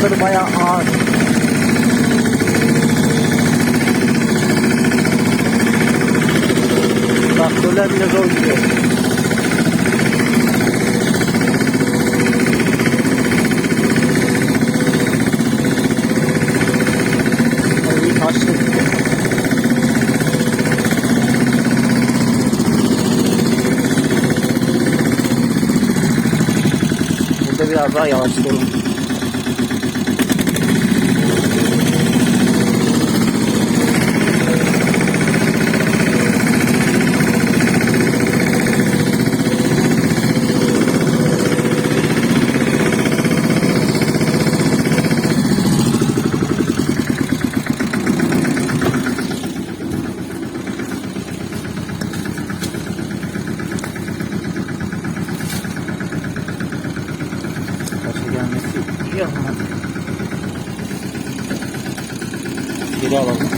Traktörü bayağı ağır. Traktörler bile zor gidiyor. İyi taşlı. Burada biraz daha yavaşlıyorum. Gelmesi iyi ama geri alalım.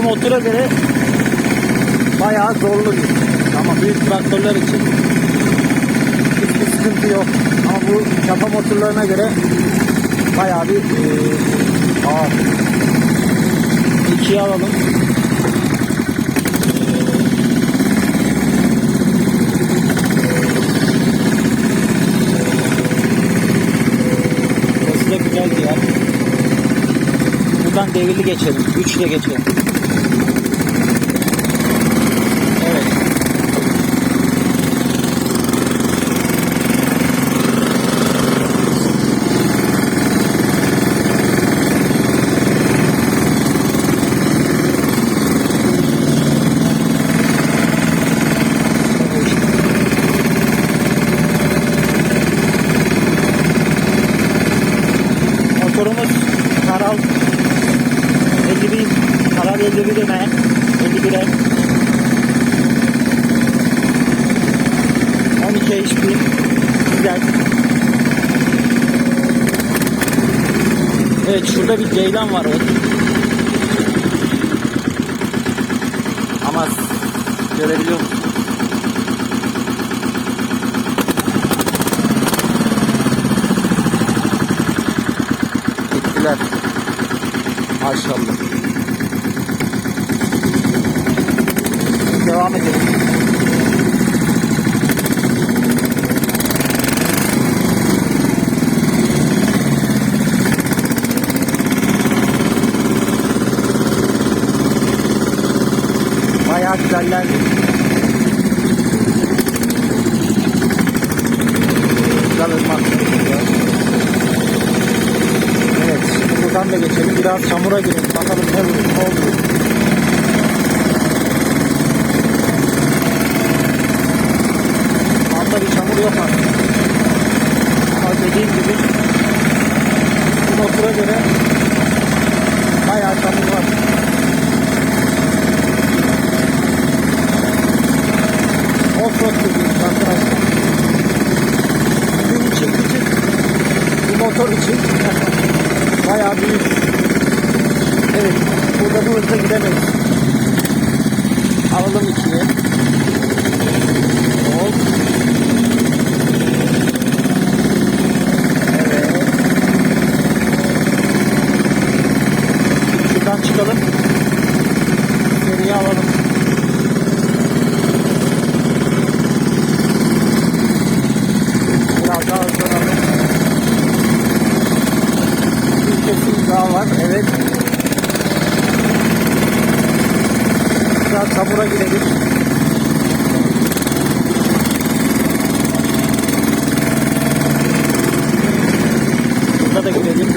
Motora göre bayağı zorlu bir. Ama büyük traktörler için hiçbir sıkıntı yok. Ama bu çapa motorlarına göre bayağı bir ağır. İkiye alalım. Burası da güzeldi ya. Buradan devirli geçelim. 3 ile geçelim. Motorumuz Karal 51, Karal 51'e 51'e 12 HP güzel. Evet, şurada bir ceylan var. Evet. Ama görebiliyor musun? Gittiler. Maşallah. Devam edelim. Bayağı güzellerdi. Güzel ırmak. Evet, şimdi buradan da geçelim. Biraz çamura girelim. Bakalım ne oldu. Altta bir çamur yok artık. Ama dediğim gibi bu motora göre bayağı çamur var. Offroad dediğimiz arkadaşlar. Bizim için küçük, bu motor için bayağı büyük. Evet, burada bu hızla gidemeyiz. Alalım içine. Hop. Evet. Şuradan çıkalım. Seriye alalım. Biraz daha hızlanalım. Bir kesim daha var. Evet. Biraz Çamura girelim. Burada da girelim.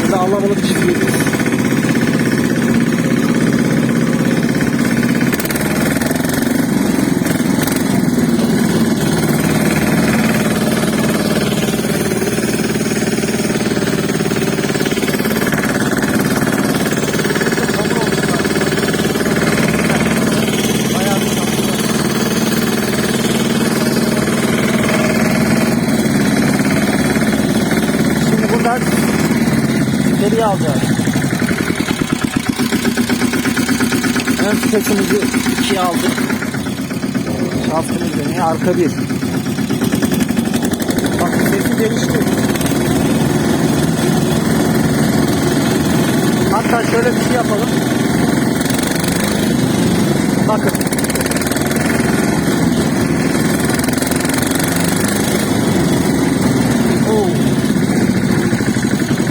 Burada alabalık çiftliğiyiz. İçeriye alacağız. Ön vitesimizi 2'ye aldık. Şaftımız dönüyor. Arka bir. Bak sesi gelişti. Hatta şöyle bir şey yapalım. Bakın. Oo.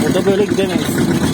Burada böyle gidemeyiz.